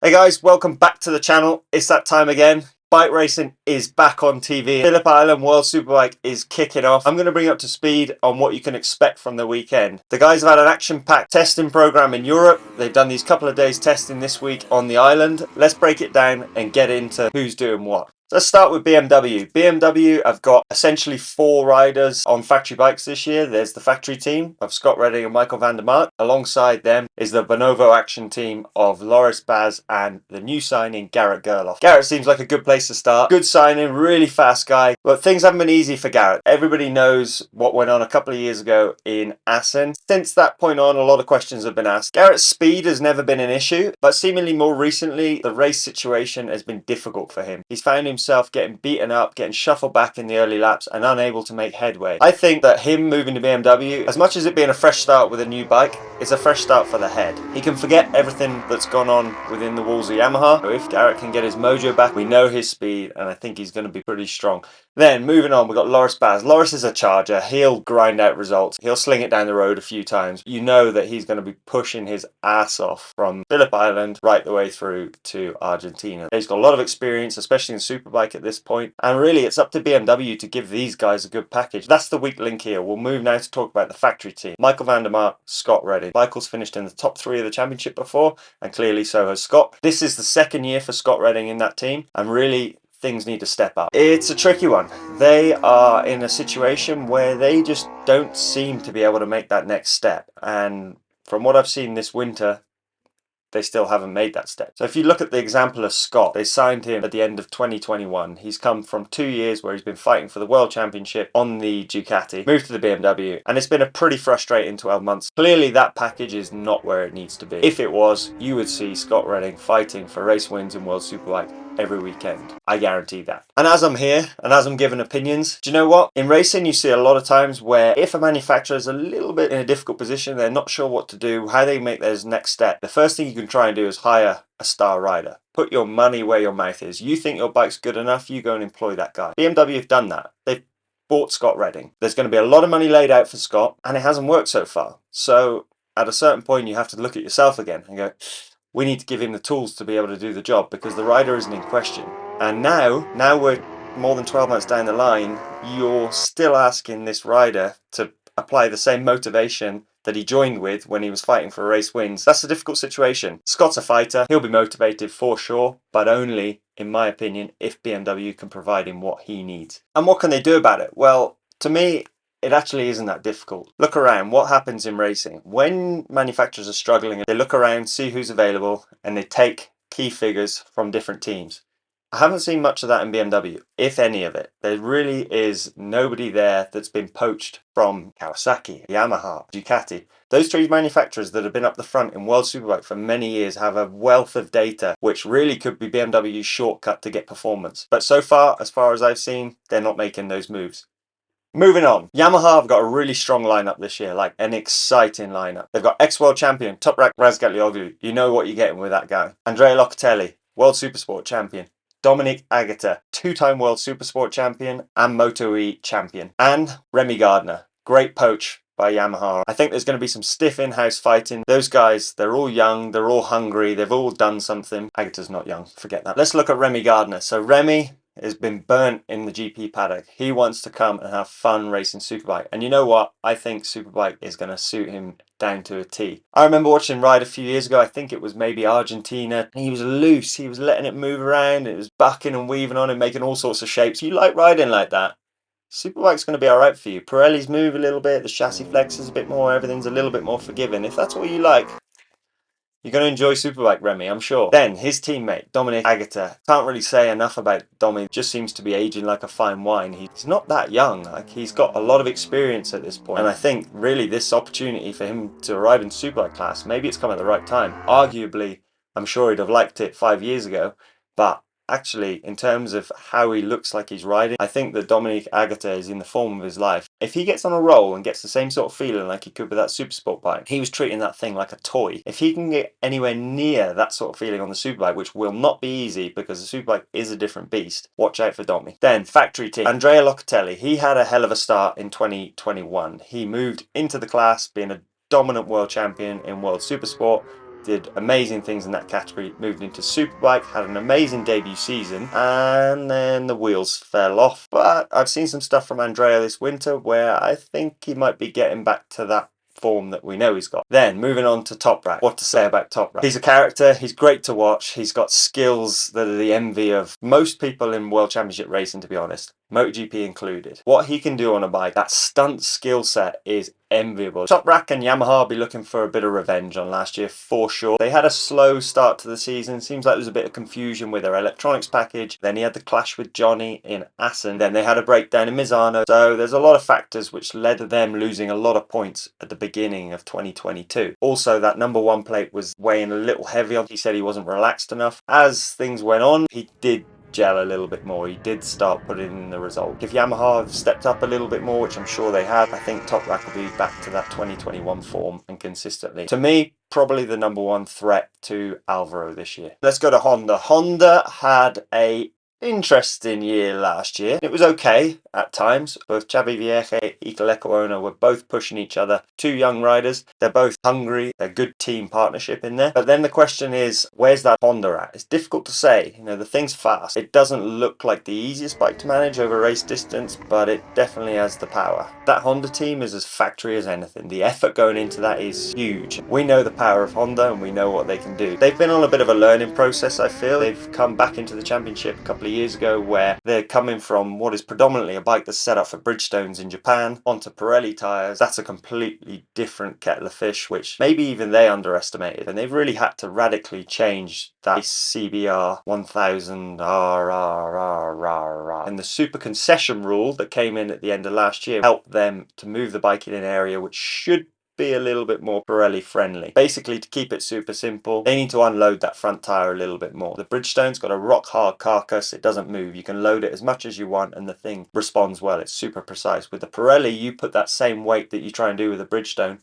Hey guys, welcome back to the channel. It's that time again. Bike racing is back on TV. Phillip Island World Superbike is kicking off. I'm going to bring you up to speed on what you can expect from the weekend. The guys have had an action-packed testing program in Europe. They've done these couple of days testing this week on the island. Let's break it down and get into who's doing what. Let's start with BMW. BMW have got essentially 4 riders on factory bikes this year. There's the factory team of Scott Redding and Michael van der Mark. Alongside them is the Bonovo action team of Loris Baz and the new signing Garrett Gerloff. Garrett seems like a good place to start. Good signing, really fast guy. But things haven't been easy for Garrett. Everybody knows what went on a couple of years ago in Assen. Since that point on, a lot of questions have been asked. Garrett's speed has never been an issue, but seemingly more recently, the race situation has been difficult for him. He's found himself getting beaten up, getting shuffled back in the early laps and unable to make headway. I think that him moving to BMW, as much as it being a fresh start with a new bike, it's a fresh start for the head. He can forget everything that's gone on within the walls of Yamaha. So if Garrett can get his mojo back, we know his speed and I think he's going to be pretty strong. Then moving on, we've got Loris Baz. Loris is a charger. He'll grind out results. He'll sling it down the road a few times. You know that he's going to be pushing his ass off from Phillip Island right the way through to Argentina. He's got a lot of experience, especially in Superbike at this point. And really, it's up to BMW to give these guys a good package. That's the weak link here. We'll move now to talk about the factory team. Michael van der Mark, Scott Redding. Michael's finished in the top 3 of the championship before, and clearly so has Scott. This is the second year for Scott Redding in that team, and really, things need to step up. It's a tricky one. They are in a situation where they just don't seem to be able to make that next step. And from what I've seen this winter, they still haven't made that step. So if you look at the example of Scott, they signed him at the end of 2021. He's come from 2 years where he's been fighting for the World Championship on the Ducati, moved to the BMW, and it's been a pretty frustrating 12 months. Clearly that package is not where it needs to be. If it was, you would see Scott Redding fighting for race wins in World Superbike every weekend. I guarantee that. And as I'm here, and as I'm giving opinions, do you know what? In racing, you see a lot of times where if a manufacturer is a little bit in a difficult position, they're not sure what to do, how they make their next step, the first thing you can try and do is hire a star rider. Put your money where your mouth is. You think your bike's good enough, you go and employ that guy. BMW have done that. They've bought Scott Redding. There's going to be a lot of money laid out for Scott, and it hasn't worked so far. So at a certain point, you have to look at yourself again and go, we need to give him the tools to be able to do the job because the rider isn't in question. And now we're more than 12 months down the line, you're still asking this rider to apply the same motivation that he joined with when he was fighting for race wins. That's a difficult situation. Scott's a fighter. He'll be motivated for sure, but only, in my opinion, if BMW can provide him what he needs. And what can they do about it? Well, to me, it actually isn't that difficult. Look around. What happens in racing? When manufacturers are struggling, they look around, see who's available, and they take key figures from different teams. I haven't seen much of that in BMW, if any of it. There really is nobody there that's been poached from Kawasaki, Yamaha, Ducati. Those 3 manufacturers that have been up the front in World Superbike for many years have a wealth of data which really could be BMW's shortcut to get performance. But so far as I've seen, they're not making those moves. Moving on, Yamaha have got a really strong lineup this year, like an exciting lineup. They've got ex-world champion, Toprak Razgatlioglu. You know what you're getting with that guy. Andrea Locatelli, World Supersport champion. Dominic Agata, 2-time World Supersport champion and Moto E champion. And Remy Gardner, great poach by Yamaha. I think there's going to be some stiff in-house fighting. Those guys, they're all young, they're all hungry, they've all done something. Agata's not young, forget that. Let's look at Remy Gardner. So Remy has been burnt in the GP paddock. He wants to come and have fun racing Superbike. And you know what? I think Superbike is going to suit him down to a T. I remember watching him ride a few years ago. I think it was maybe Argentina. He was loose. He was letting it move around. It was bucking and weaving on and making all sorts of shapes. You like riding like that? Superbike's going to be alright for you. Pirelli's move a little bit. The chassis flexes a bit more. Everything's a little bit more forgiving. If that's what you like, you're going to enjoy Superbike Remy, I'm sure. Then, his teammate, Dominic Agata. Can't really say enough about Domi. Just seems to be aging like a fine wine. He's not that young. Like, he's got a lot of experience at this point. And I think, really, this opportunity for him to arrive in Superbike class, maybe it's come at the right time. Arguably, I'm sure he'd have liked it 5 years ago. But actually, in terms of how he looks like he's riding, I think that Dominic Agata is in the form of his life. If he gets on a roll and gets the same sort of feeling like he could with that Supersport bike, he was treating that thing like a toy. If he can get anywhere near that sort of feeling on the Superbike, which will not be easy because the Superbike is a different beast, watch out for Domi. Then, factory team. Andrea Locatelli, he had a hell of a start in 2021. He moved into the class being a dominant world champion in World Supersport. did amazing things in that category, moved into Superbike, had an amazing debut season, and then the wheels fell off. But I've seen some stuff from Andrea this winter where I think he might be getting back to that form that we know he's got. Then moving on to Toprak. What to say about Toprak? He's a character, he's great to watch, he's got skills that are the envy of most people in World Championship racing, to be honest, MotoGP included. What he can do on a bike, that stunt skill set is enviable. Toprak and Yamaha will be looking for a bit of revenge on last year for sure. They had a slow start to the season. Seems like there was a bit of confusion with their electronics package. Then he had the clash with Johnny in Assen. Then they had a breakdown in Misano. So there's a lot of factors which led to them losing a lot of points at the beginning of 2022. Also, that #1 plate was weighing a little heavy on. He said he wasn't relaxed enough. As things went on, he did gel a little bit more. He did start putting in the result. If Yamaha have stepped up a little bit more, which I'm sure they have, I think Toprak will be back to that 2021 form and consistently. To me, probably the #1 threat to Alvaro this year. Let's go to Honda. Honda had a interesting year last year. It was okay at times. Both Xavi Vieja and Iker Lecuona were both pushing each other. Two young riders. They're both hungry. They're good team partnership in there. But then the question is, where's that Honda at? It's difficult to say. You know, the thing's fast. It doesn't look like the easiest bike to manage over race distance, but it definitely has the power. That Honda team is as factory as anything. The effort going into that is huge. We know the power of Honda and we know what they can do. They've been on a bit of a learning process, I feel. They've come back into the championship a couple of years ago where they're coming from what is predominantly a bike that's set up for Bridgestones in Japan onto Pirelli tyres. That's a completely different kettle of fish, which maybe even they underestimated, and they've really had to radically change that CBR 1000 RRRR. And the super concession rule that came in at the end of last year helped them to move the bike in an area which should be a little bit more Pirelli friendly. Basically, to keep it super simple, they need to unload that front tyre a little bit more. The Bridgestone's got a rock hard carcass, it doesn't move. You can load it as much as you want and the thing responds well, it's super precise. With the Pirelli, you put that same weight that you try and do with the Bridgestone,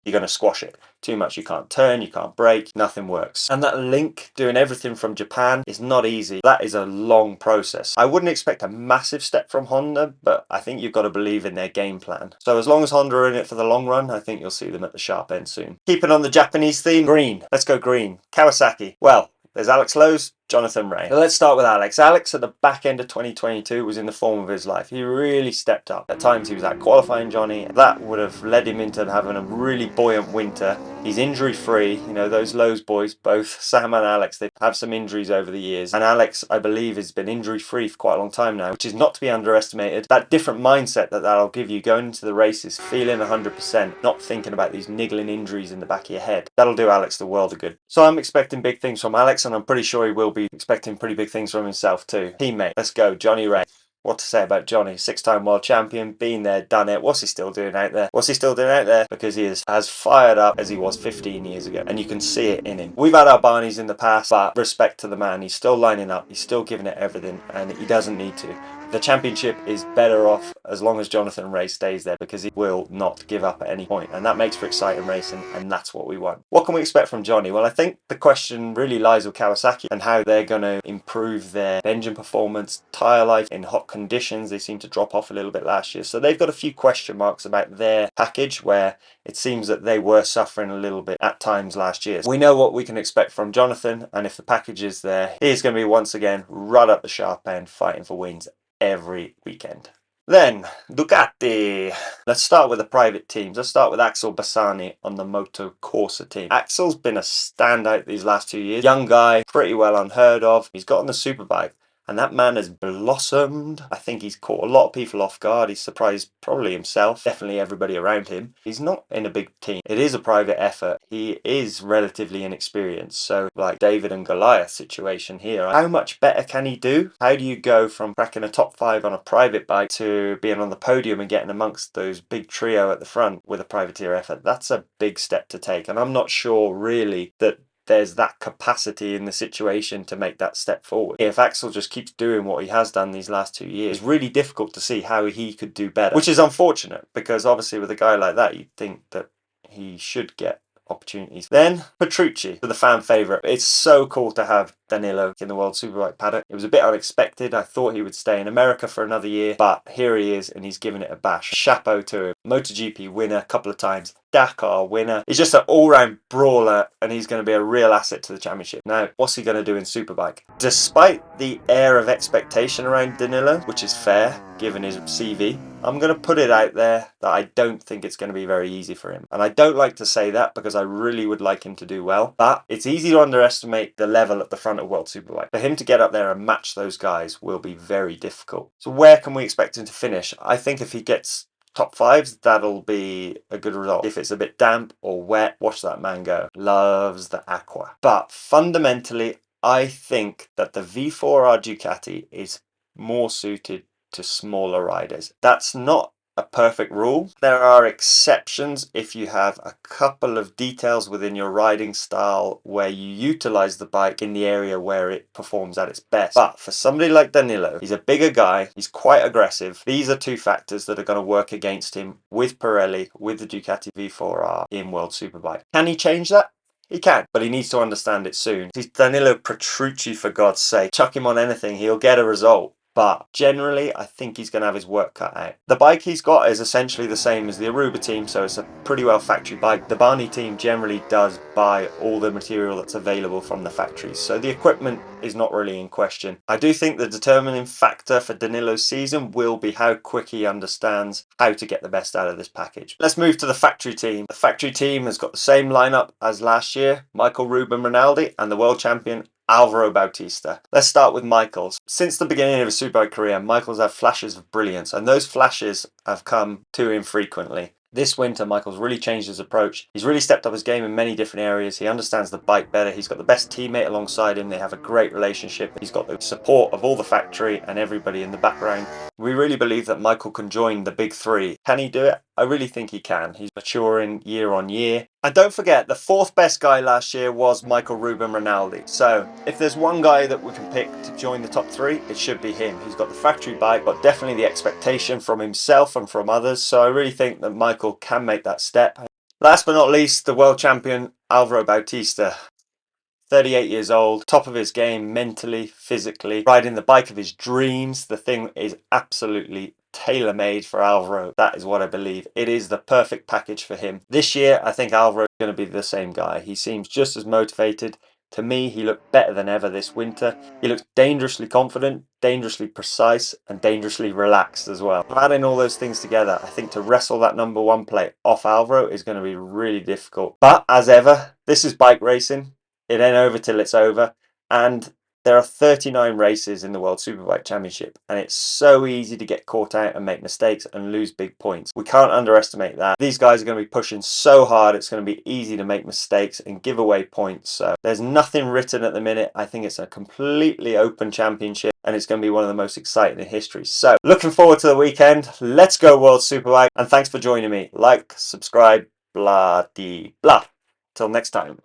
you're going to squash it. Too much, you can't turn, you can't brake, nothing works. And that link, doing everything from Japan, is not easy. That is a long process. I wouldn't expect a massive step from Honda, but I think you've got to believe in their game plan. So as long as Honda are in it for the long run, I think you'll see them at the sharp end soon. Keeping on the Japanese theme, green. Let's go green. Kawasaki. Well, there's Alex Lowe's, Jonathan Rea. So let's start with Alex. Alex at the back end of 2022 was in the form of his life. He really stepped up. At times he was out qualifying Johnny. That would have led him into having a really buoyant winter. He's injury free. You know, those Lowe's boys, both Sam and Alex, they've had some injuries over the years. And Alex, I believe, has been injury free for quite a long time now, which is not to be underestimated. That different mindset that'll give you going into the races, feeling 100%, not thinking about these niggling injuries in the back of your head. That'll do Alex the world of good. So I'm expecting big things from Alex, and I'm pretty sure he will be expecting pretty big things from himself too. Teammate, let's go, Johnny Rea. What to say about Johnny? 6-time world champion, been there, done it. What's he still doing out there? What's he still doing out there? Because he is as fired up as he was 15 years ago. And you can see it in him. We've had our Barneys in the past, but respect to the man. He's still lining up. He's still giving it everything. And he doesn't need to. The championship is better off as long as Jonathan Rea stays there, because he will not give up at any point, and that makes for exciting racing, and that's what we want. What can we expect from Johnny? Well, I think the question really lies with Kawasaki and how they're going to improve their engine performance, tyre life in hot conditions. They seem to drop off a little bit last year, so they've got a few question marks about their package, where it seems that they were suffering a little bit at times last year. We know what we can expect from Jonathan, and if the package is there, he's going to be once again right up the sharp end, fighting for wins every weekend. Then, Ducati. Let's start with the private teams. Let's start with Axel Bassani on the Moto Corsa team. Axel's been a standout these last 2 years. Young guy, pretty well unheard of. He's got on the Superbike, and that man has blossomed. I think he's caught a lot of people off guard. He's surprised probably himself, definitely everybody around him. He's not in a big team. It is a private effort. He is relatively inexperienced. So like David and Goliath situation here. How much better can he do? How do you go from cracking a top 5 on a private bike to being on the podium and getting amongst those big trio at the front with a privateer effort? That's a big step to take. And I'm not sure really that there's that capacity in the situation to make that step forward. If Axel just keeps doing what he has done these last 2 years, it's really difficult to see how he could do better, which is unfortunate, because obviously with a guy like that, you'd think that he should get opportunities. Then Petrucci, the fan favourite. It's so cool to have Danilo in the World Superbike paddock. It was a bit unexpected. I thought he would stay in America for another year, but here he is and he's given it a bash. Chapeau to him. MotoGP winner a couple of times, Dakar winner. He's just an all-round brawler and he's going to be a real asset to the championship. Now, what's he going to do in Superbike? Despite the air of expectation around Danilo, which is fair given his CV, I'm going to put it out there that I don't think it's going to be very easy for him. And I don't like to say that because I really would like him to do well. But it's easy to underestimate the level at the front of World Superbike. For him to get up there and match those guys will be very difficult. So where can we expect him to finish? I think if he gets top fives, that'll be a good result. If it's a bit damp or wet, watch that man go. Loves the aqua. But fundamentally, I think that the V4R Ducati is more suited to smaller riders. That's not a perfect rule. There are exceptions if you have a couple of details within your riding style where you utilize the bike in the area where it performs at its best. But for somebody like Danilo, he's a bigger guy, he's quite aggressive. These are two factors that are going to work against him with Pirelli, with the Ducati V4R in World Superbike. Can he change that? He can, but he needs to understand it soon. He's Danilo Petrucci, for God's sake. Chuck him on anything, he'll get a result. But generally, I think he's going to have his work cut out. The bike he's got is essentially the same as the Aruba team, so it's a pretty well factory bike. The Barney team generally does buy all the material that's available from the factories, so the equipment is not really in question. I do think the determining factor for Danilo's season will be how quick he understands how to get the best out of this package. Let's move to the factory team. The factory team has got the same lineup as last year: Michael Ruben Rinaldi and the world champion Alvaro Bautista. Let's start with Michael's. Since the beginning of his Superbike career, Michael's had flashes of brilliance, and those flashes have come too infrequently. This winter, Michael's really changed his approach. He's really stepped up his game in many different areas. He understands the bike better. He's got the best teammate alongside him. They have a great relationship. He's got the support of all the factory and everybody in the background. We really believe that Michael can join the big three. Can he do it? I really think he can. He's maturing year on year. And don't forget, the fourth best guy last year was Michael Ruben Rinaldi. So if there's one guy that we can pick to join the top three, it should be him. He's got the factory bike, but definitely the expectation from himself and from others. So I really think that Michael can make that step. Last but not least, the world champion Alvaro Bautista. 38 years old, top of his game mentally, physically, riding the bike of his dreams. The thing is absolutely tailor-made for Alvaro. That is what I believe. It is the perfect package for him. This year, I think Alvaro is going to be the same guy. He seems just as motivated. To me, he looked better than ever this winter. He looked dangerously confident, dangerously precise, and dangerously relaxed as well. Adding all those things together, I think to wrestle that number one plate off Alvaro is going to be really difficult. But as ever, this is bike racing. It ain't over till it's over, and there are 39 races in the World Superbike Championship, and it's so easy to get caught out and make mistakes and lose big points. We can't underestimate that. These guys are going to be pushing so hard, it's going to be easy to make mistakes and give away points. So there's nothing written at the minute. I think it's a completely open championship, and it's going to be one of the most exciting in history. So looking forward to the weekend. Let's go World Superbike, and thanks for joining me. Like, subscribe, blah de blah. Till next time.